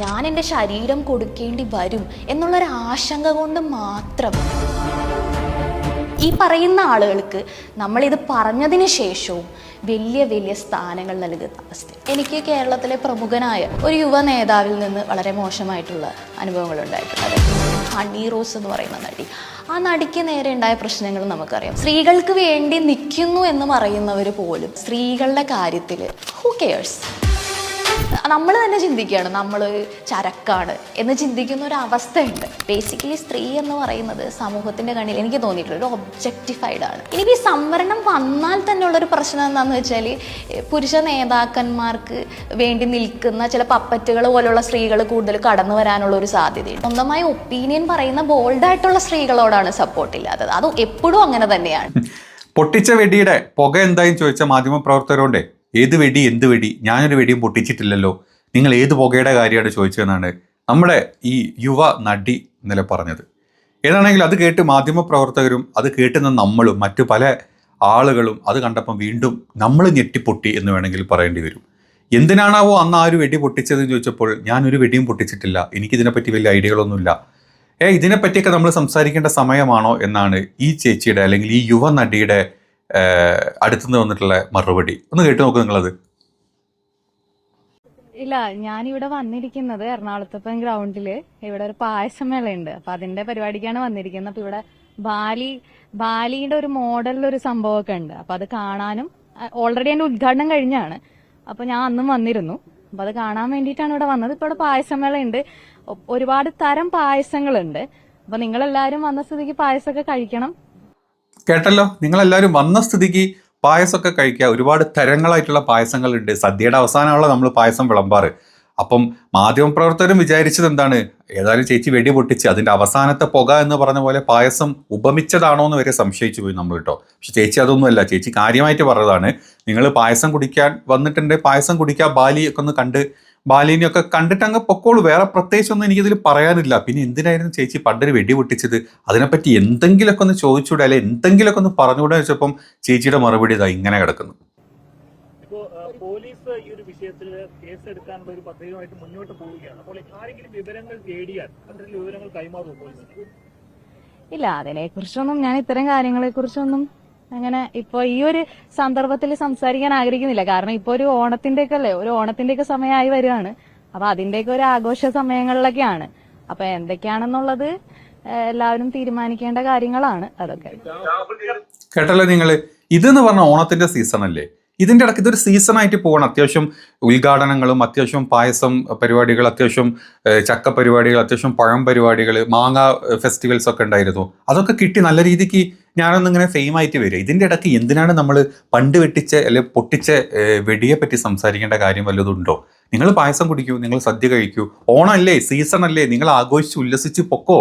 ഞാൻ എൻ്റെ ശരീരം കൊടുക്കേണ്ടി വരും എന്നുള്ളൊരു ആശങ്ക കൊണ്ട് മാത്രം ഈ പറയുന്ന ആളുകൾക്ക് നമ്മളിത് പറഞ്ഞതിന് ശേഷവും വലിയ വലിയ സ്ഥാനങ്ങൾ നൽകുന്ന അവസ്ഥ. എനിക്ക് കേരളത്തിലെ പ്രമുഖനായ ഒരു യുവ നേതാവിൽ നിന്ന് വളരെ മോശമായിട്ടുള്ള അനുഭവങ്ങൾ ഉണ്ടായിട്ടുണ്ട്. ഹണി റോസ് എന്ന് പറയുന്ന നടി, ആ നടിക്ക് നേരെ ഉണ്ടായ പ്രശ്നങ്ങൾ നമുക്കറിയാം. സ്ത്രീകൾക്ക് വേണ്ടി നിൽക്കുന്നു എന്ന് പറയുന്നവർ പോലും സ്ത്രീകളുടെ കാര്യത്തിൽ ഹൂ കെയേഴ്സ്, നമ്മൾ തന്നെ ചിന്തിക്കുകയാണ് നമ്മൾ ചരക്കാണ് എന്ന് ചിന്തിക്കുന്ന ഒരു അവസ്ഥയുണ്ട്. ബേസിക്കലി സ്ത്രീ എന്ന് പറയുന്നത് സമൂഹത്തിൻ്റെ കണ്ണിൽ എനിക്ക് തോന്നിയിട്ടുള്ള ഒരു ഒബ്ജക്റ്റിഫൈഡ് ആണ്. ഇനി ഈ സംവരണം വന്നാൽ തന്നെയുള്ളൊരു പ്രശ്നം എന്താണെന്ന് വെച്ചാൽ പുരുഷ നേതാക്കന്മാർക്ക് വേണ്ടി നിൽക്കുന്ന ചില പപ്പറ്റുകൾ പോലുള്ള സ്ത്രീകൾ കൂടുതൽ കടന്നു വരാനുള്ള ഒരു സാധ്യതയുണ്ട്. സ്വന്തമായി ഒപ്പീനിയൻ പറയുന്ന ബോൾഡായിട്ടുള്ള സ്ത്രീകളോടാണ് സപ്പോർട്ടില്ലാത്തത്. അത് എപ്പോഴും അങ്ങനെ തന്നെയാണ്. പൊട്ടിച്ച വെടിയുടെ പുക എന്തായും ചോദിച്ച മാധ്യമപ്രവർത്തകരോടെ ഏത് വെടി എന്ത് വെടി, ഞാനൊരു വെടിയും പൊട്ടിച്ചിട്ടില്ലല്ലോ, നിങ്ങൾ ഏത് പുകയുടെ കാര്യമാണ് ചോദിച്ചതെന്നാണ് നമ്മുടെ ഈ യുവ നടി ഇന്നലെ പറഞ്ഞത്. ഏതാണെങ്കിലും അത് കേട്ട് മാധ്യമപ്രവർത്തകരും അത് കേട്ടുന്ന നമ്മളും മറ്റു പല ആളുകളും അത് കണ്ടപ്പം വീണ്ടും നമ്മൾ ഞെട്ടിപ്പൊട്ടി എന്ന് വേണമെങ്കിൽ പറയേണ്ടി വരും. എന്തിനാണാവോ അന്ന് ആ ഒരു വെടി പൊട്ടിച്ചതെന്ന് ചോദിച്ചപ്പോൾ ഞാനൊരു വെടിയും പൊട്ടിച്ചിട്ടില്ല, എനിക്കിതിനെപ്പറ്റി വലിയ ഐഡിയകളൊന്നുമില്ല. ഇതിനെപ്പറ്റിയൊക്കെ നമ്മൾ സംസാരിക്കേണ്ട സമയമാണോ എന്നാണ് ഈ ചേച്ചിയുടെ അല്ലെങ്കിൽ ഈ യുവ നടിയുടെ അടുത്തുനിന്ന് വന്നിട്ടുള്ള മറുപടി. ഒന്ന് കേട്ടു നോക്ക് നിങ്ങളത്. ഇല്ല, ഞാനിവിടെ വന്നിരിക്കുന്നത് എറണാകുളത്തപ്പൻ ഗ്രൗണ്ടില് ഇവിടെ ഒരു പായസമേളയുണ്ട്. അപ്പൊ അതിന്റെ പരിപാടിക്കാണ് വന്നിരിക്കുന്നത്. അപ്പൊ ഇവിടെ ബാലിയുടെ ഒരു മോഡലിലൊരു സംഭവമൊക്കെ ഉണ്ട്. അപ്പൊ അത് കാണാനും ഓൾറെഡി അതിന്റെ ഉദ്ഘാടനം കഴിഞ്ഞാണ്. അപ്പൊ ഞാൻ അന്നും വന്നിരുന്നു. അപ്പൊ അത് കാണാൻ വേണ്ടിയിട്ടാണ് ഇവിടെ വന്നത്. ഇപ്പൊ ഇവിടെ പായസമേളയുണ്ട്, ഒരുപാട് തരം പായസങ്ങളുണ്ട്. അപ്പൊ നിങ്ങളെല്ലാരും വന്ന സ്ഥിതിക്ക് പായസമൊക്കെ കഴിക്കണം. കേട്ടല്ലോ, നിങ്ങളെല്ലാവരും വന്ന സ്ഥിതിക്ക് പായസമൊക്കെ കഴിക്കുക. ഒരുപാട് തരങ്ങളായിട്ടുള്ള പായസങ്ങളുണ്ട്. സദ്യയുടെ അവസാനമുള്ള നമ്മൾ പായസം വിളമ്പാറ്. അപ്പം മാധ്യമപ്രവർത്തകരും വിചാരിച്ചത് എന്താണ്, ഏതായാലും ചേച്ചി വെടി പൊട്ടിച്ച് അതിൻ്റെ അവസാനത്തെ പുക എന്ന് പറഞ്ഞ പോലെ പായസം ഉപമിച്ചതാണോ എന്ന് വരെ സംശയിച്ചു പോയി നമ്മൾ കേട്ടോ. പക്ഷെ ചേച്ചി അതൊന്നുമല്ല, ചേച്ചി കാര്യമായിട്ട് പറഞ്ഞതാണ്, നിങ്ങൾ പായസം കുടിക്കാൻ വന്നിട്ടുണ്ട്, പായസം കുടിക്കുക, ബാലിയൊക്കെ ഒന്ന് കണ്ട് ബാലിനെയൊക്കെ കണ്ടിട്ട് അങ്ങ് പൊക്കോളൂ, വേറെ പ്രത്യേകിച്ചൊന്നും എനിക്കിതിൽ പറയാനില്ല. പിന്നെ എന്തിനായിരുന്നു ചേച്ചി പണ്ടൊരു വെടി പൊട്ടിച്ചത്, അതിനെപ്പറ്റി എന്തെങ്കിലുമൊക്കെ ഒന്ന് ചോദിച്ചൂടെ, അല്ലെ എന്തെങ്കിലുമൊക്കെ ഒന്ന് പറഞ്ഞുകൂടെ വെച്ചപ്പം ചേച്ചിയുടെ മറുപടി ഇതാ ഇങ്ങനെ കിടക്കുന്നു. പോലീസ് ഈ ഒരു വിഷയത്തിൽ കേസെടുക്കാനുള്ള ഒരു പദ്ധതിയുമായിട്ട് മുന്നോട്ട് പോവുകയാണ്. അപ്പോൾ ആരെങ്കിലും വിവരങ്ങൾ തേടിയാൽ അതിന്റെ വിവരങ്ങൾ കൈമാറുമോ പോലീസ്? ഇല്ല, അതിനെക്കുറിച്ചൊന്നും ഞാൻ ഇത്തരം കാര്യങ്ങളെക്കുറിച്ചൊന്നും അങ്ങനെ ഇപ്പൊ ഈ ഒരു സന്ദർഭത്തിൽ സംസാരിക്കാൻ ആഗ്രഹിക്കുന്നില്ല. കാരണം ഇപ്പൊ ഒരു ഓണത്തിന്റെയൊക്കെ സമയമായി വരികയാണ്. അപ്പൊ അതിന്റെയൊക്കെ ഒരു ആഘോഷ സമയങ്ങളിലൊക്കെയാണ്. അപ്പൊ എന്തൊക്കെയാണെന്നുള്ളത് എല്ലാവരും തീരുമാനിക്കേണ്ട കാര്യങ്ങളാണ്. അതൊക്കെ കേട്ടല്ലോ നിങ്ങള്. ഇതെന്ന് പറഞ്ഞ ഓണത്തിന്റെ സീസൺ അല്ലേ, ഇതിൻ്റെ ഇടയ്ക്ക് ഇതൊരു സീസണായിട്ട് പോകണം. അത്യാവശ്യം ഉദ്ഘാടനങ്ങളും അത്യാവശ്യം പായസം പരിപാടികൾ, അത്യാവശ്യം ചക്ക പരിപാടികൾ, അത്യാവശ്യം പഴം പരിപാടികൾ, മാങ്ങ ഫെസ്റ്റിവൽസ് ഒക്കെ ഉണ്ടായിരുന്നു. അതൊക്കെ കിട്ടി നല്ല രീതിക്ക് ഞാനൊന്നിങ്ങനെ ഫെയിമായിട്ട് വരിക. ഇതിൻ്റെ ഇടയ്ക്ക് എന്തിനാണ് നമ്മൾ പണ്ട് വെട്ടിച്ച അല്ലെങ്കിൽ പൊട്ടിച്ച വെടിയെ പറ്റി സംസാരിക്കേണ്ട കാര്യം വല്ലതുണ്ടോ? നിങ്ങൾ പായസം കുടിക്കൂ, നിങ്ങൾ സദ്യ കഴിക്കൂ, ഓണം അല്ലേ, സീസൺ അല്ലേ, നിങ്ങൾ ആഘോഷിച്ച് ഉല്ലസിച്ച് പൊക്കോ.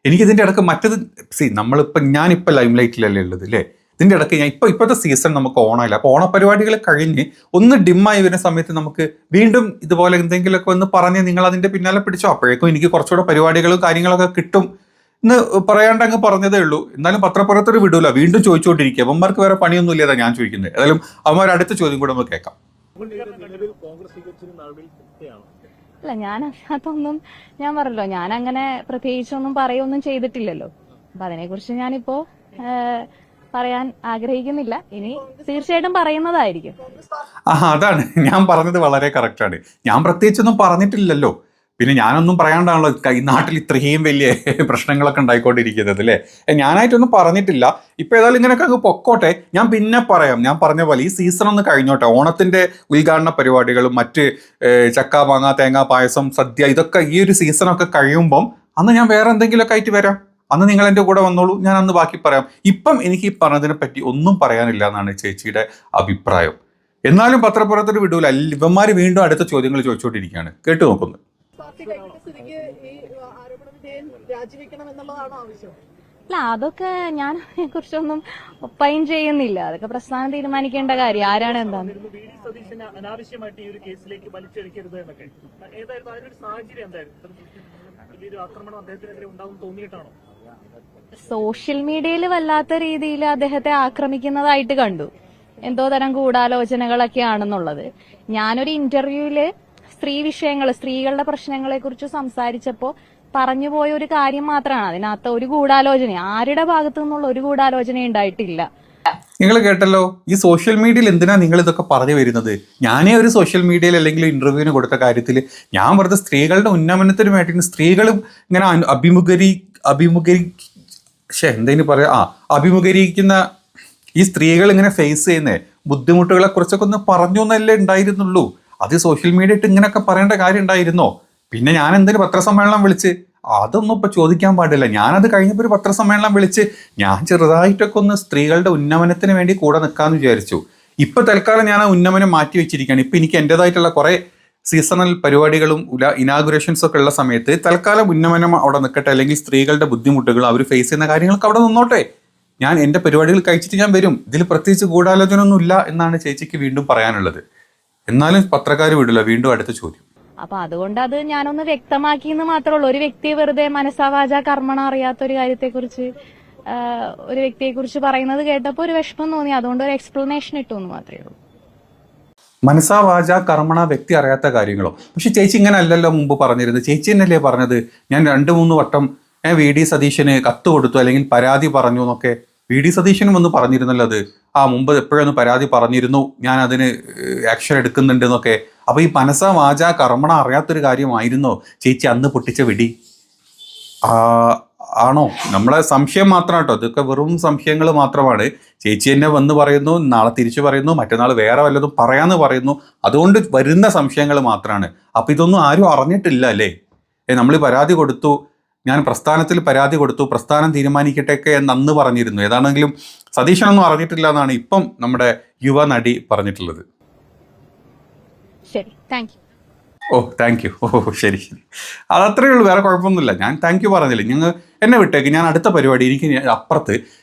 എനിക്കിതിൻ്റെ ഇടയ്ക്ക് മറ്റത് ഞാനിപ്പോൾ ലൈം ലൈറ്റിലല്ലേ ഉള്ളത് അല്ലേ, ഇതിൻ്റെ ഇടയ്ക്ക് ഇപ്പോഴത്തെ സീസൺ നമുക്ക് ഓണമില്ല. അപ്പോൾ ഓണപരിപാടികൾ കഴിഞ്ഞ് ഒന്ന് ഡിമ്മായി വരുന്ന സമയത്ത് നമുക്ക് വീണ്ടും ഇതുപോലെ എന്തെങ്കിലുമൊക്കെ ഒന്ന് പറഞ്ഞ് നിങ്ങൾ അതിൻ്റെ പിന്നാലെ പിടിച്ചോ. അപ്പോഴേക്കും എനിക്ക് കുറച്ചുകൂടെ പരിപാടികളും കാര്യങ്ങളൊക്കെ കിട്ടും എന്ന് പറയാണ്ട് അങ്ങ് പറഞ്ഞതേ ഉള്ളൂ. എന്നാലും പത്രപ്പുറത്തൊരു വിടൂല, വീണ്ടും ചോദിച്ചുകൊണ്ടിരിക്കുക. അവന്മാർക്ക് വേറെ പണിയൊന്നും ഇല്ലാതെ ഞാൻ ചോദിക്കുന്നത്. ഏതായാലും അവന്മാർ അടുത്ത ചോദ്യം കൂടെ നമുക്ക് കേൾക്കാം. അല്ല, ഞാൻ അതിനകത്തൊന്നും ഞാൻ പറഞ്ഞല്ലോ, ഞാൻ അങ്ങനെ പ്രത്യേകിച്ചൊന്നും പറയൊന്നും ചെയ്തിട്ടില്ലല്ലോ. അപ്പൊ അതിനെക്കുറിച്ച് ഞാനിപ്പോ പറയാൻ ആഗ്രഹിക്കുന്നില്ല. ഇനി തീർച്ചയായിട്ടും പറയുന്നതായിരിക്കും. അതാണ് ഞാൻ പറഞ്ഞത്, വളരെ കറക്റ്റാണ്. ഞാൻ പ്രത്യേകിച്ചൊന്നും പറഞ്ഞിട്ടില്ലല്ലോ. പിന്നെ ഞാനൊന്നും പറയാണ്ടാണല്ലോ ഈ നാട്ടിൽ ഇത്രയും വലിയ പ്രശ്നങ്ങളൊക്കെ ഉണ്ടായിക്കൊണ്ടിരിക്കുന്നത് അല്ലേ. ഞാനായിട്ടൊന്നും പറഞ്ഞിട്ടില്ല. ഇപ്പം ഏതായാലും ഇങ്ങനെയൊക്കെ അങ്ങ് പൊക്കോട്ടെ. ഞാൻ പിന്നെ പറയാം. ഞാൻ പറഞ്ഞ പോലെ ഈ സീസൺ ഒന്ന് കഴിഞ്ഞോട്ടെ. ഓണത്തിൻ്റെ ഉദ്ഘാടന പരിപാടികളും മറ്റ് ചക്ക, മാങ്ങ, തേങ്ങ, പായസം, സദ്യ, ഇതൊക്കെ ഈ ഒരു സീസണൊക്കെ കഴിയുമ്പം അന്ന് ഞാൻ വേറെ എന്തെങ്കിലുമൊക്കെ ആയിട്ട് വരാം. അന്ന് നിങ്ങൾ എൻ്റെ കൂടെ വന്നോളൂ, ഞാൻ അന്ന് ബാക്കി പറയാം. ഇപ്പം എനിക്ക് ഈ പറഞ്ഞതിനെ പറ്റി ഒന്നും പറയാനില്ല എന്നാണ് ചേച്ചിയുടെ അഭിപ്രായം. എന്നാലും പത്രപ്പുറത്തൊരു വിടൂല, ഇവന്മാർ വീണ്ടും അടുത്ത ചോദ്യങ്ങൾ ചോദിച്ചുകൊണ്ടിരിക്കുകയാണ്. കേട്ടു നോക്കുന്നു. അല്ല, അതൊക്കെ ഞാൻ കുറിച്ചൊന്നും ഒപ്പയും ചെയ്യുന്നില്ല. അതൊക്കെ പ്രസ്ഥാനം തീരുമാനിക്കേണ്ട കാര്യം. ആരാണ് എന്താണ് അനാവശ്യമായിട്ട് ഈ ഒരു കേസിലേക്ക് വലിച്ചെടുക്കരുത് എന്നൊക്കെ ഏതായിരുന്നു അതിനൊരു സാഹചര്യം എന്തായിരുന്നു? വലിയൊരു ആക്രമണം അദ്ദേഹത്തിനെതിരെ ഉണ്ടാവും തോന്നിയിട്ടാണോ? സോഷ്യൽ മീഡിയയിൽ വല്ലാത്ത രീതിയിൽ അദ്ദേഹത്തെ ആക്രമിക്കുന്നതായിട്ട് കണ്ടു. എന്തോ തരം ഗൂഢാലോചനകളൊക്കെ ആണെന്നുള്ളത്. ഞാനൊരു ഇന്റർവ്യൂവില് സ്ത്രീ വിഷയങ്ങൾ, സ്ത്രീകളുടെ പ്രശ്നങ്ങളെ കുറിച്ച് സംസാരിച്ചപ്പോ പറഞ്ഞു പോയ ഒരു കാര്യം മാത്രമാണ്. അതിനകത്ത് ഒരു ഗൂഢാലോചന ആരുടെ ഭാഗത്തു നിന്നുള്ള ഒരു ഗൂഢാലോചന ഉണ്ടായിട്ടില്ല. നിങ്ങൾ കേട്ടല്ലോ, ഈ സോഷ്യൽ മീഡിയയിൽ എന്തിനാ നിങ്ങൾ ഇതൊക്കെ പറഞ്ഞു വരുന്നത്? ഞാനേ ഒരു സോഷ്യൽ മീഡിയയിൽ അല്ലെങ്കിൽ ഇന്റർവ്യൂവിന് കൊടുത്ത കാര്യത്തിൽ ഞാൻ വെറുതെ സ്ത്രീകളുടെ ഉന്നമനത്തിന് വേണ്ടി സ്ത്രീകളും ഇങ്ങനെ അഭിമുഖീകരിക്കുന്ന ഈ സ്ത്രീകൾ ഇങ്ങനെ ഫേസ് ചെയ്യുന്ന ബുദ്ധിമുട്ടുകളെ കുറിച്ചൊക്കെ ഒന്ന് പറഞ്ഞു എന്നല്ലേ ഉണ്ടായിരുന്നുള്ളൂ. അത് സോഷ്യൽ മീഡിയ ഇട്ട് ഇങ്ങനെയൊക്കെ പറയേണ്ട കാര്യം ഉണ്ടായിരുന്നോ? പിന്നെ ഞാൻ എന്തിനു പത്രസമ്മേളനം വിളിച്ച്? അതൊന്നും ഇപ്പൊ ചോദിക്കാൻ പാടില്ല. ഞാനത് കഴിഞ്ഞപ്പോൾ ഒരു പത്രസമ്മേളനം വിളിച്ച് ഞാൻ ചെറുതായിട്ടൊക്കെ ഒന്ന് സ്ത്രീകളുടെ ഉന്നമനത്തിന് വേണ്ടി കൂടെ നിൽക്കാമെന്ന് വിചാരിച്ചു. ഇപ്പൊ തൽക്കാലം ഞാൻ ആ ഉന്നമനം മാറ്റി വെച്ചിരിക്കുകയാണ്. ഇപ്പൊ എനിക്ക് എൻ്റെതായിട്ടുള്ള കുറെ സീസണൽ പരിപാടികളും ഇനാഗുറേഷൻസ് ഒക്കെ ഉള്ള സമയത്ത് തൽക്കാലം ഉന്നമനം അവിടെ നിൽക്കട്ടെ, അല്ലെങ്കിൽ സ്ത്രീകളുടെ ബുദ്ധിമുട്ടുകൾ അവർ ഫേസ് ചെയ്യുന്ന കാര്യങ്ങളൊക്കെ അവിടെ നിന്നോട്ടെ. ഞാൻ എൻ്റെ പരിപാടികൾ കഴിച്ചിട്ട് ഞാൻ വരും. ഇതിൽ പ്രത്യേകിച്ച് ഗൂഢാലോചന ഒന്നും ഇല്ല എന്നാണ് ചേച്ചിക്ക് വീണ്ടും പറയാനുള്ളത്. എന്നാലും പത്രക്കാർ വിടില്ല. വീണ്ടും അടുത്ത ചോദ്യം. അപ്പൊ അതുകൊണ്ട് അത് ഞാനൊന്ന് വ്യക്തമാക്കി എന്ന് മാത്രമേ ഉള്ളൂ. ഒരു വ്യക്തിയെ വെറുതെ മനസ്സാവാച കർമ്മണ അറിയാത്ത ഒരു കാര്യത്തെക്കുറിച്ച് ഒരു വ്യക്തിയെക്കുറിച്ച് പറയുന്നത് കേട്ടപ്പോൾ ഒരു വിഷമം തോന്നി. അതുകൊണ്ട് ഒരു എക്സ്പ്ലനേഷൻ ഇട്ടു എന്ന് മാത്രമേ ഉള്ളൂ. മനസ്സാ വാച കർമ്മണ വ്യക്തി അറിയാത്ത കാര്യങ്ങളോ? പക്ഷെ ചേച്ചി ഇങ്ങനെ അല്ലല്ലോ മുമ്പ് പറഞ്ഞിരുന്നത്. ചേച്ചി എന്നല്ലേ പറഞ്ഞത് ഞാൻ 2-3 വട്ടം VD സതീശന് കത്ത് കൊടുത്തു അല്ലെങ്കിൽ പരാതി പറഞ്ഞു എന്നൊക്കെ. VD സതീശനും ഒന്ന് പറഞ്ഞിരുന്നല്ലോ അത്. മുമ്പ് എപ്പോഴൊന്ന് പരാതി പറഞ്ഞിരുന്നു, ഞാൻ അതിന് ആക്ഷൻ എടുക്കുന്നുണ്ട് എന്നൊക്കെ. അപ്പൊ ഈ മനസ്സാ വാച കർമ്മണ അറിയാത്തൊരു കാര്യമായിരുന്നോ ചേച്ചി അന്ന് പൊട്ടിച്ച വെടി? ആണോ? നമ്മളെ സംശയം മാത്രം കേട്ടോ, ഇതൊക്കെ വെറും സംശയങ്ങൾ മാത്രമാണ്. ചേച്ചി എന്നെ വന്ന് പറയുന്നു, നാളെ തിരിച്ചു പറയുന്നു, മറ്റന്നാൾ വേറെ വല്ലതും പറയാന്ന് പറയുന്നു. അതുകൊണ്ട് വരുന്ന സംശയങ്ങൾ മാത്രമാണ്. അപ്പൊ ഇതൊന്നും ആരും അറിഞ്ഞിട്ടില്ല അല്ലേ? നമ്മൾ പരാതി കൊടുത്തു, ഞാൻ പ്രസ്ഥാനത്തിൽ പരാതി കൊടുത്തു, പ്രസ്ഥാനം തീരുമാനിക്കട്ടെയൊക്കെ എന്ന് അന്ന് പറഞ്ഞിരുന്നു. ഏതാണെങ്കിലും സതീശനൊന്നും അറിഞ്ഞിട്ടില്ല എന്നാണ് ഇപ്പം നമ്മുടെ യുവ നടി പറഞ്ഞിട്ടുള്ളത്. ശരി, താങ്ക് യു. Thank you. ശരി. അതത്രയേ ഉള്ളൂ, വേറെ കുഴപ്പമൊന്നുമില്ല. ഞാൻ താങ്ക് യു പറഞ്ഞില്ല. ഞങ്ങൾ എന്നെ വിട്ടേക്ക്. ഞാൻ അടുത്ത പരിപാടി, എനിക്ക് അപ്പുറത്ത്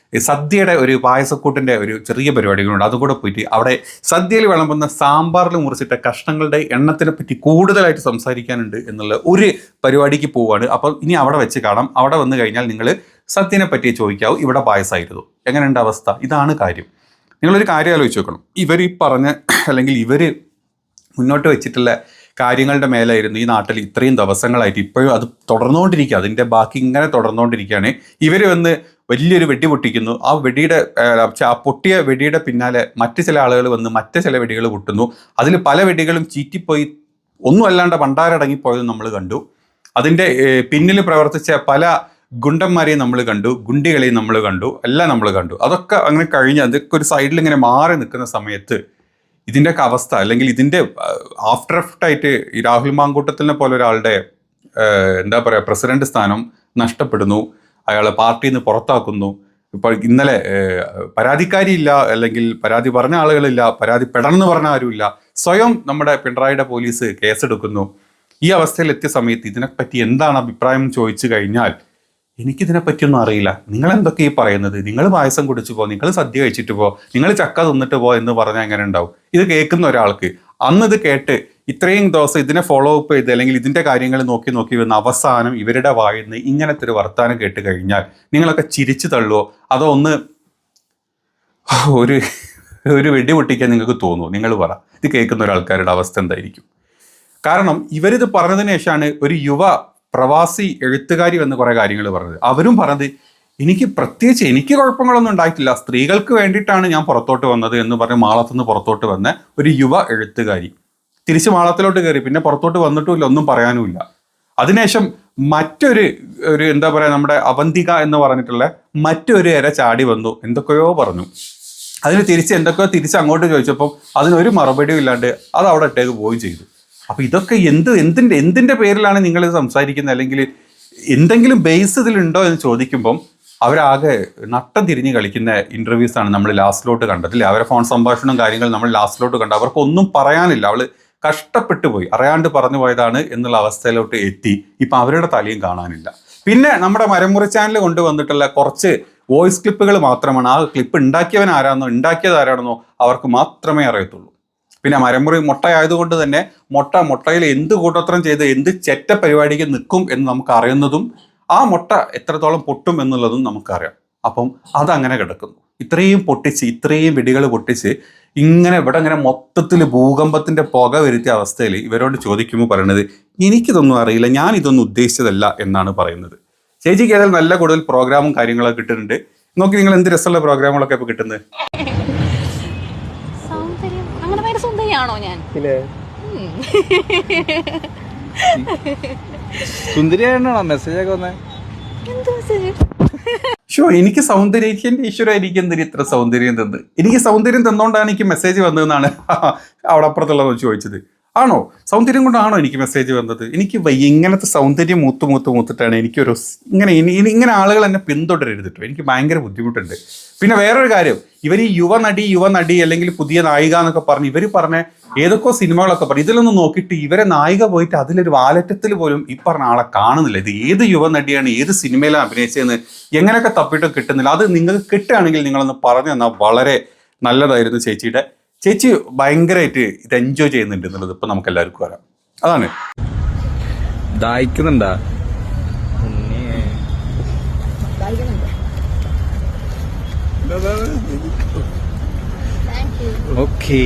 സദ്യയുടെ ഒരു പായസക്കൂട്ടിൻ്റെ ഒരു ചെറിയ പരിപാടികളുണ്ട്. അതും കൂടെ പോയിട്ട് അവിടെ സദ്യയിൽ വിളമ്പുന്ന സാമ്പാറിൽ മുറിച്ചിട്ട കഷ്ണങ്ങളുടെ എണ്ണത്തിനെ പറ്റി കൂടുതലായിട്ട് സംസാരിക്കാനുണ്ട് എന്നുള്ള ഒരു പരിപാടിക്ക് പോവുകയാണ്. അപ്പോൾ ഇനി അവിടെ വെച്ച് കാണാം. അവിടെ വന്നു കഴിഞ്ഞാൽ നിങ്ങൾ സദ്യനെ പറ്റി ചോദിക്കാവൂ. ഇവിടെ പായസമായിരുന്നു. എങ്ങനെയുണ്ട് അവസ്ഥ? ഇതാണ് കാര്യം. നിങ്ങളൊരു കാര്യം ആലോചിച്ച് നോക്കണം. ഇവർ ഈ പറഞ്ഞ അല്ലെങ്കിൽ ഇവർ മുന്നോട്ട് വെച്ചിട്ടുള്ള കാര്യങ്ങളുടെ മേലായിരുന്നു ഈ നാട്ടിൽ ഇത്രയും ദിവസങ്ങളായിട്ട് ഇപ്പോഴും അത് തുടർന്നുകൊണ്ടിരിക്കുക. അതിൻ്റെ ബാക്കി ഇങ്ങനെ തുടർന്നുകൊണ്ടിരിക്കുകയാണ്. ഇവർ വന്ന് വലിയൊരു വെടി പൊട്ടിക്കുന്നു. ആ പൊട്ടിയ വെടിയുടെ പിന്നാലെ മറ്റു ചില ആളുകൾ വന്ന് മറ്റു ചില വെടികൾ പൊട്ടുന്നു. അതിൽ പല വെടികളും ചീറ്റിപ്പോയി ഒന്നും അല്ലാണ്ട് പണ്ടാരടങ്ങിപ്പോയതും നമ്മൾ കണ്ടു. അതിൻ്റെ പിന്നിൽ പ്രവർത്തിച്ച പല ഗുണ്ടന്മാരെയും നമ്മൾ കണ്ടു, ഗുണ്ടികളെയും നമ്മൾ കണ്ടു, എല്ലാം നമ്മൾ കണ്ടു. അതൊക്കെ അങ്ങനെ കഴിഞ്ഞ് അതൊക്കെ ഒരു സൈഡിൽ ഇങ്ങനെ മാറി നിൽക്കുന്ന സമയത്ത് ഇതിൻ്റെയൊക്കെ അവസ്ഥ, അല്ലെങ്കിൽ ഇതിൻ്റെ ആഫ്റ്റർ എഫക്റ്റായിട്ട് ഈ രാഹുൽ മാങ്കൂട്ടത്തിനെ പോലെ ഒരാളുടെ എന്താ പറയുക പ്രസിഡന്റ് സ്ഥാനം നഷ്ടപ്പെടുന്നു. അയാളെ പാർട്ടിയിൽ നിന്ന് പുറത്താക്കുന്നു. ഇപ്പോൾ ഇന്നലെ പരാതിക്കാരിയില്ല, അല്ലെങ്കിൽ പരാതി പറഞ്ഞ ആളുകളില്ല, പരാതിപ്പെടണമെന്ന് പറഞ്ഞ ആരുമില്ല. സ്വയം നമ്മുടെ പിണറായിയുടെ പോലീസ് കേസെടുക്കുന്നു. ഈ അവസ്ഥയിൽ എത്തിയ സമയത്ത് ഇതിനെപ്പറ്റി എന്താണ് അഭിപ്രായം ചോദിച്ചു കഴിഞ്ഞാൽ എനിക്കിതിനെപ്പറ്റിയൊന്നും അറിയില്ല. നിങ്ങൾ എന്തൊക്കെ ഈ പറയുന്നത്? നിങ്ങൾ പായസം കുടിച്ചു പോ, നിങ്ങൾ സദ്യ കഴിച്ചിട്ട് പോ, നിങ്ങൾ ചക്ക തിന്നിട്ട് പോ എന്ന് പറഞ്ഞാൽ എങ്ങനെ ഉണ്ടാവും? ഇത് കേൾക്കുന്ന ഒരാൾക്ക് അന്ന് ഇത് കേട്ട് ഇത്രയും ദിവസം ഇതിനെ ഫോളോ അപ്പ് ചെയ്ത് അല്ലെങ്കിൽ ഇതിൻ്റെ കാര്യങ്ങൾ നോക്കി വന്ന് അവസാനം ഇവരുടെ വായിൽ നിന്ന് ഇങ്ങനത്തെ ഒരു വർത്താനം കേട്ട് കഴിഞ്ഞാൽ നിങ്ങളൊക്കെ ചിരിച്ചു തള്ളുവോ? അതോ ഒന്ന് ഒരു വെടി പൊട്ടിക്കാൻ നിങ്ങൾക്ക് തോന്നുമോ? നിങ്ങൾ പറ. ഇത് കേൾക്കുന്ന ഒരാൾക്കാരുടെ അവസ്ഥ എന്തായിരിക്കും? കാരണം ഇവരിത് പറഞ്ഞതിന് ശേഷമാണ് ഒരു യുവ പ്രവാസി എഴുത്തുകാരി എന്ന് കുറേ കാര്യങ്ങൾ പറഞ്ഞത്. അവരും പറഞ്ഞത് എനിക്ക് കുഴപ്പങ്ങളൊന്നും ഉണ്ടായിട്ടില്ല, സ്ത്രീകൾക്ക് വേണ്ടിയിട്ടാണ് ഞാൻ പുറത്തോട്ട് വന്നത് എന്ന് പറഞ്ഞ് മാളത്തുനിന്ന് പുറത്തോട്ട് വന്ന ഒരു യുവ എഴുത്തുകാരി തിരിച്ച് മാളത്തിലോട്ട് കയറി. പിന്നെ പുറത്തോട്ട് വന്നിട്ടുമില്ല, ഒന്നും പറയാനുമില്ല. അതിനുശേഷം മറ്റൊരു എന്താ പറയുക, നമ്മുടെ അവന്തിക എന്ന് പറഞ്ഞിട്ടുള്ള മറ്റൊരു ഇര ചാടി വന്നു, എന്തൊക്കെയോ പറഞ്ഞു. അതിന് തിരിച്ച് അങ്ങോട്ട് ചോദിച്ചപ്പം അതിനൊരു മറുപടിയും ഇല്ലാണ്ട് അത് അവിടെ ഇട്ടേക്ക് പോവുകയും ചെയ്തു. അപ്പൊ ഇതൊക്കെ എന്തിന്റെ പേരിലാണ് നിങ്ങൾ ഇത് സംസാരിക്കുന്നത്, അല്ലെങ്കിൽ എന്തെങ്കിലും ബേസ് ഇതിലുണ്ടോ എന്ന് ചോദിക്കുമ്പം അവരാകെ നട്ടം തിരിഞ്ഞ് കളിക്കുന്ന ഇന്റർവ്യൂസാണ് നമ്മൾ ലാസ്റ്റിലോട്ട് കണ്ടത് അല്ലേ? അവരെ ഫോൺ സംഭാഷണവും കാര്യങ്ങളും നമ്മൾ ലാസ്റ്റിലോട്ട് കണ്ടു. അവർക്കൊന്നും പറയാനില്ല. അവള് കഷ്ടപ്പെട്ടു പോയി, അറിയാണ്ട് പറഞ്ഞു പോയതാണ് എന്നുള്ള അവസ്ഥയിലോട്ട് എത്തി. ഇപ്പം അവരുടെ തലയും കാണാനില്ല. പിന്നെ നമ്മുടെ മരമുറി ചാനൽ കൊണ്ടുവന്നിട്ടുള്ള കുറച്ച് വോയിസ് ക്ലിപ്പുകൾ മാത്രമാണ്. ആ ക്ലിപ്പ് ഉണ്ടാക്കിയത് ആരാണെന്നോ അവർക്ക് മാത്രമേ അറിയത്തുള്ളൂ. പിന്നെ മരമുറി മുട്ടയായതുകൊണ്ട് തന്നെ മുട്ടയിൽ എന്ത് കൂട്ടോത്രം ചെയ്ത് എന്ത് ചെറ്റ പരിപാടിക്ക് നിൽക്കും എന്ന് നമുക്ക് അറിയുന്നതും ആ മുട്ട എത്രത്തോളം പൊട്ടും എന്നുള്ളതും നമുക്കറിയാം. അപ്പം അതങ്ങനെ കിടക്കുന്നു. ഇത്രയും വെടികൾ പൊട്ടിച്ച് ഇങ്ങനെ ഇവിടെ ഇങ്ങനെ മൊത്തത്തിൽ ഭൂകമ്പത്തിന്റെ പുക വരുത്തിയ അവസ്ഥയിൽ ഇവരോട് ചോദിക്കുമ്പോൾ പറയണത് എനിക്കിതൊന്നും അറിയില്ല, ഞാൻ ഇതൊന്നും ഉദ്ദേശിച്ചതല്ല എന്നാണ് പറയുന്നത്. ചേച്ചിക്ക് ഏതായാലും നല്ല കൂടുതൽ പ്രോഗ്രാമും കാര്യങ്ങളൊക്കെ കിട്ടുന്നുണ്ട്. നോക്കി നിങ്ങൾ എന്ത് രസമുള്ള പ്രോഗ്രാമുകളൊക്കെ ഇപ്പൊ കിട്ടുന്നത്. സൗന്ദര്യം അങ്ങനെ ഭയങ്കര സുന്ദരിയാണോ ഞാൻ? സുന്ദരിയാണോ മെസ്സേജ് ഒക്കെ വന്നേ? ഷോ എനിക്ക് സൗന്ദര്യം, എൻ്റെ ഈശ്വര എനിക്ക് എന്തിനും ഇത്ര സൗന്ദര്യം തന്ന്, എനിക്ക് സൗന്ദര്യം തന്നോണ്ടാണ് എനിക്ക് മെസ്സേജ് വന്നതെന്നാണ് അവിടെ അപ്പുറത്തുള്ളവർ ചോദിച്ചത്. ആണോ, സൗന്ദര്യം കൊണ്ടാണോ എനിക്ക് മെസ്സേജ് വന്നത്? എനിക്ക് ഇങ്ങനത്തെ സൗന്ദര്യം മൂത്തിട്ടാണ് എനിക്കൊരു ഇങ്ങനെ ആളുകൾ എന്നെ പിന്തുടരരുതിട്ടോ, എനിക്ക് ഭയങ്കര ബുദ്ധിമുട്ടുണ്ട്. പിന്നെ വേറൊരു കാര്യം, ഇവർ ഈ യുവനടി അല്ലെങ്കിൽ പുതിയ നായിക എന്നൊക്കെ പറഞ്ഞ് ഇവർ പറഞ്ഞ ഏതൊക്കെ സിനിമകളൊക്കെ പറഞ്ഞു, ഇതിലൊന്നും നോക്കിയിട്ട് ഇവരെ നായിക പോയിട്ട് അതിലൊരു വാലറ്റത്തിൽ പോലും ഈ പറഞ്ഞ ആളെ കാണുന്നില്ല. ഇത് ഏത് യുവനടിയാണ്, ഏത് സിനിമയിലാണ് അഭിനയിച്ചതെന്ന് എങ്ങനെയൊക്കെ തപ്പിയിട്ട് കിട്ടുന്നില്ല. അത് നിങ്ങൾക്ക് കിട്ടുകയാണെങ്കിൽ നിങ്ങളൊന്ന് പറഞ്ഞു തന്നാൽ വളരെ നല്ലതായിരുന്നു. ചേച്ചി ഭയങ്കരമായിട്ട് ഇത് എൻജോയ് ചെയ്യുന്നുണ്ട് എന്നുള്ളത് ഇപ്പൊ നമുക്ക് എല്ലാവർക്കും അറിയാം. അതാണ്. ദാഹിക്കുന്നുണ്ടാ? ഓക്കേ.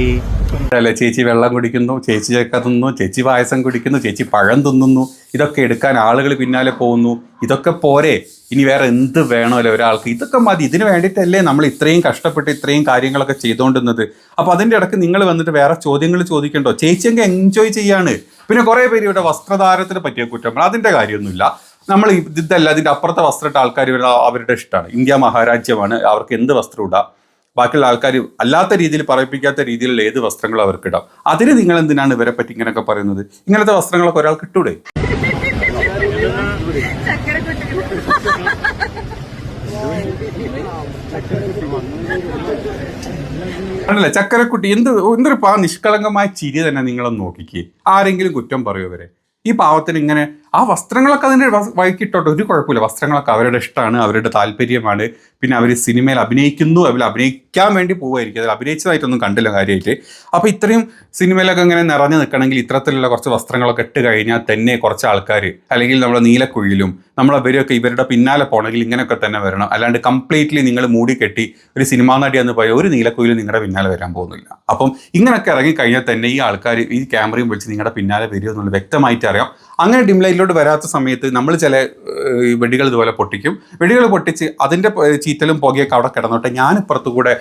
അല്ലെ, ചേച്ചി വെള്ളം കുടിക്കുന്നു, ചേച്ചി ചക്ക തിന്നു, ചേച്ചി പായസം കുടിക്കുന്നു, ചേച്ചി പഴം തിന്നുന്നു. ഇതൊക്കെ എടുക്കാൻ ആളുകൾ പിന്നാലെ പോകുന്നു. ഇതൊക്കെ പോരെ, ഇനി വേറെ എന്ത് വേണമല്ലോ ഒരാൾക്ക്? ഇതൊക്കെ മതി. ഇതിന് വേണ്ടിയിട്ടല്ലേ നമ്മൾ ഇത്രയും കഷ്ടപ്പെട്ട് ഇത്രയും കാര്യങ്ങളൊക്കെ ചെയ്തുകൊണ്ടിരുന്നത്. അപ്പൊ അതിന്റെ ഇടയ്ക്ക് നിങ്ങൾ വന്നിട്ട് വേറെ ചോദ്യങ്ങൾ ചോദിക്കണ്ടോ? ചേച്ചി അങ്ങ് എൻജോയ് ചെയ്യാണ്. പിന്നെ കുറെ പേര് ഇവിടെ വസ്ത്രധാരത്തിന് പറ്റിയ കുറ്റം, അതിന്റെ കാര്യമൊന്നുമില്ല. നമ്മൾ ഇതല്ല, അതിന്റെ അപ്പുറത്തെ വസ്ത്രം ഇട്ട ആൾക്കാർ അവരുടെ ഇഷ്ടമാണ്. ഇന്ത്യ മഹാരാജ്യമാണ്, അവർക്ക് എന്ത് വസ്ത്രം ഇടാം. ബാക്കിയുള്ള ആൾക്കാർ അല്ലാത്ത രീതിയിൽ പറയിപ്പിക്കാത്ത രീതിയിലുള്ള ഏത് വസ്ത്രങ്ങളും അവർക്ക് ഇടാം. അതിന് നിങ്ങൾ എന്തിനാണ് ഇവരെ പറ്റി ഇങ്ങനെയൊക്കെ പറയുന്നത്? ഇങ്ങനത്തെ വസ്ത്രങ്ങളൊക്കെ ഒരാൾക്ക് ഇട്ടൂടെ? ആണല്ലേ ചക്കരക്കുട്ടി, എന്തൊരു നിഷ്കളങ്കമായ ചിരി തന്നെ. നിങ്ങളൊന്ന് നോക്കിക്കേ, ആരെങ്കിലും കുറ്റം പറയൂ അവരെ? ഈ പാവത്തിന് ഇങ്ങനെ ആ വസ്ത്രങ്ങളൊക്കെ അതിൻ്റെ വഴിക്കിട്ടോട്ടെ, ഒരു കുഴപ്പമില്ല. വസ്ത്രങ്ങളൊക്കെ അവരുടെ ഇഷ്ടമാണ്, അവരുടെ താല്പര്യമാണ്. പിന്നെ അവർ സിനിമയിൽ അഭിനയിക്കുന്നു, അവർ അഭിനയിക്കാൻ വേണ്ടി പോവുമായിരിക്കും. അതിൽ അഭിനയിച്ചതായിട്ടൊന്നും കണ്ടില്ല കാര്യമായിട്ട്. അപ്പോൾ ഇത്രയും സിനിമയിലൊക്കെ ഇങ്ങനെ നിറഞ്ഞു നിൽക്കണമെങ്കിൽ ഇത്തരത്തിലുള്ള കുറച്ച് വസ്ത്രങ്ങളൊക്കെ ഇട്ട് കഴിഞ്ഞാൽ തന്നെ കുറച്ച് ആൾക്കാർ, അല്ലെങ്കിൽ നമ്മളെ നീലക്കുഴിയിലും നമ്മളവരൊക്കെ ഇവരുടെ പിന്നാലെ പോകണമെങ്കിൽ ഇങ്ങനെയൊക്കെ തന്നെ വരണം. അല്ലാണ്ട് കംപ്ലീറ്റ്ലി നിങ്ങൾ മൂടിക്കെട്ടി ഒരു സിനിമാ നടി എന്ന് പോയ ഒരു നീലക്കുഴിയിലും നിങ്ങളുടെ പിന്നാലെ വരാൻ പോകുന്നില്ല. അപ്പം ഇങ്ങനെയൊക്കെ ഇറങ്ങിക്കഴിഞ്ഞാൽ തന്നെ ഈ ആൾക്കാർ ഈ ക്യാമറയും വെച്ച് നിങ്ങളുടെ പിന്നാലെ വരിക എന്നുള്ളത് വ്യക്തമായിട്ട് അറിയാം. അങ്ങനെ ഡിം ലൈറ്റിലോട്ട് വരാത്ത സമയത്ത് നമ്മൾ ചില വെടികൾ ഇതുപോലെ പൊട്ടിക്കും. വെടികൾ പൊട്ടിച്ച് അതിൻ്റെ ചീറ്റലും പുകയൊക്കെ അവിടെ കിടന്നോട്ടെ, ഞാനിപ്പുറത്തു കൂടെ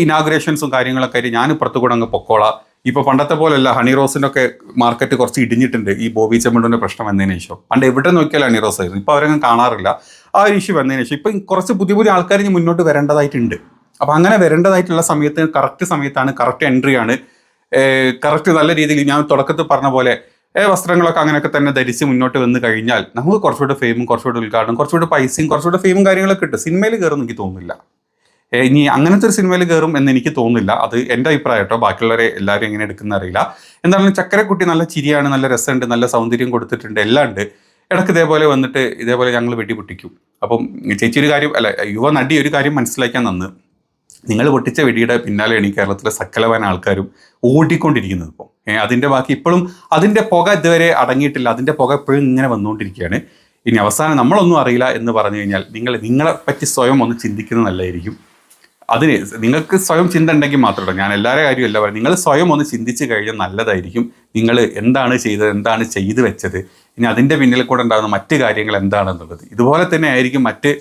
ഇനാഗുറേഷൻസും കാര്യങ്ങളൊക്കെ ആയിട്ട് ഞാനിപ്പുറത്തു കൂടെ അങ്ങ് പൊക്കോളാം. ഇപ്പോൾ പണ്ടത്തെ പോലെയല്ല, ഹണി റോസിനൊക്കെ മാർക്കറ്റ് കുറച്ച് ഇടിഞ്ഞിട്ടുണ്ട് ഈ ബോബി ചെമ്മണ്ണൂരിൻ്റെ പ്രശ്നം വന്നതിന് ശേഷം. പണ്ട് എവിടെ നോക്കിയാൽ ഹണി റോസ് ആയിരുന്നു, ഇപ്പോൾ അവരങ്ങനെ കാണാറില്ല. ആ ഒരു ഇഷ്യൂ വന്നതിന് ശേഷം ഇപ്പം കുറച്ച് പുതിയ ആൾക്കാർ ഇനി മുന്നോട്ട് വരേണ്ടതായിട്ടുണ്ട്. അപ്പം അങ്ങനെ വരേണ്ടതായിട്ടുള്ള സമയത്ത് കറക്റ്റ് സമയത്താണ്, കറക്റ്റ് എൻട്രിയാണ്, കറക്റ്റ് നല്ല രീതിയിൽ ഞാൻ തുടക്കത്തിൽ പറഞ്ഞ പോലെ വസ്ത്രങ്ങളൊക്കെ അങ്ങനെയൊക്കെ തന്നെ ധരിച്ച് മുന്നോട്ട് വന്ന് കഴിഞ്ഞാൽ നമുക്ക് കുറച്ചുകൂടെ ഫെയിമും കുറച്ചുകൂടെ ഉദ്ഘാടനം കുറച്ചുകൂടെ പൈസയും കുറച്ചുകൂടെ ഫെയിമും കാര്യങ്ങളൊക്കെ കിട്ടും. സിനിമയിൽ കയറും എനിക്ക് തോന്നുന്നില്ല, ഇനി അങ്ങനത്തെ ഒരു സിനിമയിൽ കയറും എന്ന് എനിക്ക് തോന്നുന്നില്ല. അത് എൻ്റെ അഭിപ്രായം കേട്ടോ, ബാക്കിയുള്ളവരെ എല്ലാവരും എങ്ങനെ എടുക്കുന്ന അറിയില്ല. എന്താണെങ്കിലും ചക്കരക്കുട്ടി നല്ല ചിരിയാണ്, നല്ല രസമുണ്ട്, നല്ല സൗന്ദര്യം കൊടുത്തിട്ടുണ്ട്, എല്ലാം ഉണ്ട്. ഇടയ്ക്ക് ഇതേപോലെ വന്നിട്ട് ഇതേപോലെ ഞങ്ങൾ വെടിപൊട്ടിക്കും. അപ്പം ചേച്ചി ഒരു കാര്യം അല്ല, യുവ നടി ഒരു കാര്യം മനസ്സിലാക്കാൻ നന്ന്, നിങ്ങൾ പൊട്ടിച്ച വെടിയുടെ പിന്നാലെയാണ് ഈ കേരളത്തിലെ സകലവാന ആൾക്കാരും ഓടിക്കൊണ്ടിരിക്കുന്നത്. ഇപ്പോൾ അതിൻ്റെ ബാക്കി ഇപ്പോഴും അതിൻ്റെ പുക ഇതുവരെ അടങ്ങിയിട്ടില്ല, അതിൻ്റെ പുക എപ്പോഴും ഇങ്ങനെ വന്നുകൊണ്ടിരിക്കുകയാണ്. ഇനി അവസാനം നമ്മളൊന്നും അറിയില്ല എന്ന് പറഞ്ഞു കഴിഞ്ഞാൽ നിങ്ങളെ പറ്റി സ്വയം ഒന്ന് ചിന്തിക്കുന്നത് നല്ലതായിരിക്കും. അതിന് നിങ്ങൾക്ക് സ്വയം ചിന്ത ഉണ്ടെങ്കിൽ മാത്രമല്ല, ഞാൻ എല്ലാവരുടെ കാര്യമല്ല പറയും, നിങ്ങൾ സ്വയം ഒന്ന് ചിന്തിച്ച് കഴിഞ്ഞാൽ നല്ലതായിരിക്കും. നിങ്ങൾ എന്താണ് ചെയ്തത്, എന്താണ് ചെയ്തു വെച്ചത്, ഇനി അതിൻ്റെ പിന്നിൽ കൂടെ ഉണ്ടാകുന്ന മറ്റ് കാര്യങ്ങൾ എന്താണെന്നുള്ളത്. ഇതുപോലെ തന്നെ ആയിരിക്കും മറ്റ്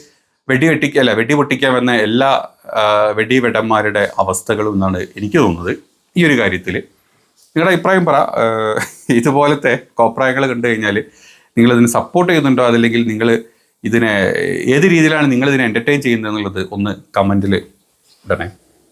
വെടി പൊട്ടിക്കാൻ വന്ന എല്ലാ വെടിവെടന്മാരുടെ അവസ്ഥകളും എന്നാണ് എനിക്ക് തോന്നുന്നത് ഈ ഒരു കാര്യത്തിൽ. നിങ്ങളുടെ അഭിപ്രായം പറ. ഇതുപോലത്തെ കോപ്രായങ്ങൾ കണ്ടു കഴിഞ്ഞാൽ നിങ്ങളിതിനെ സപ്പോർട്ട് ചെയ്യുന്നുണ്ടോ, അതല്ലെങ്കിൽ നിങ്ങൾ ഇതിനെ ഏത് രീതിയിലാണ് നിങ്ങളിതിനെ എൻ്റർടൈൻ ചെയ്യുന്നത് എന്നുള്ളത് ഒന്ന് കമൻറ്റിൽ ഇടണേ.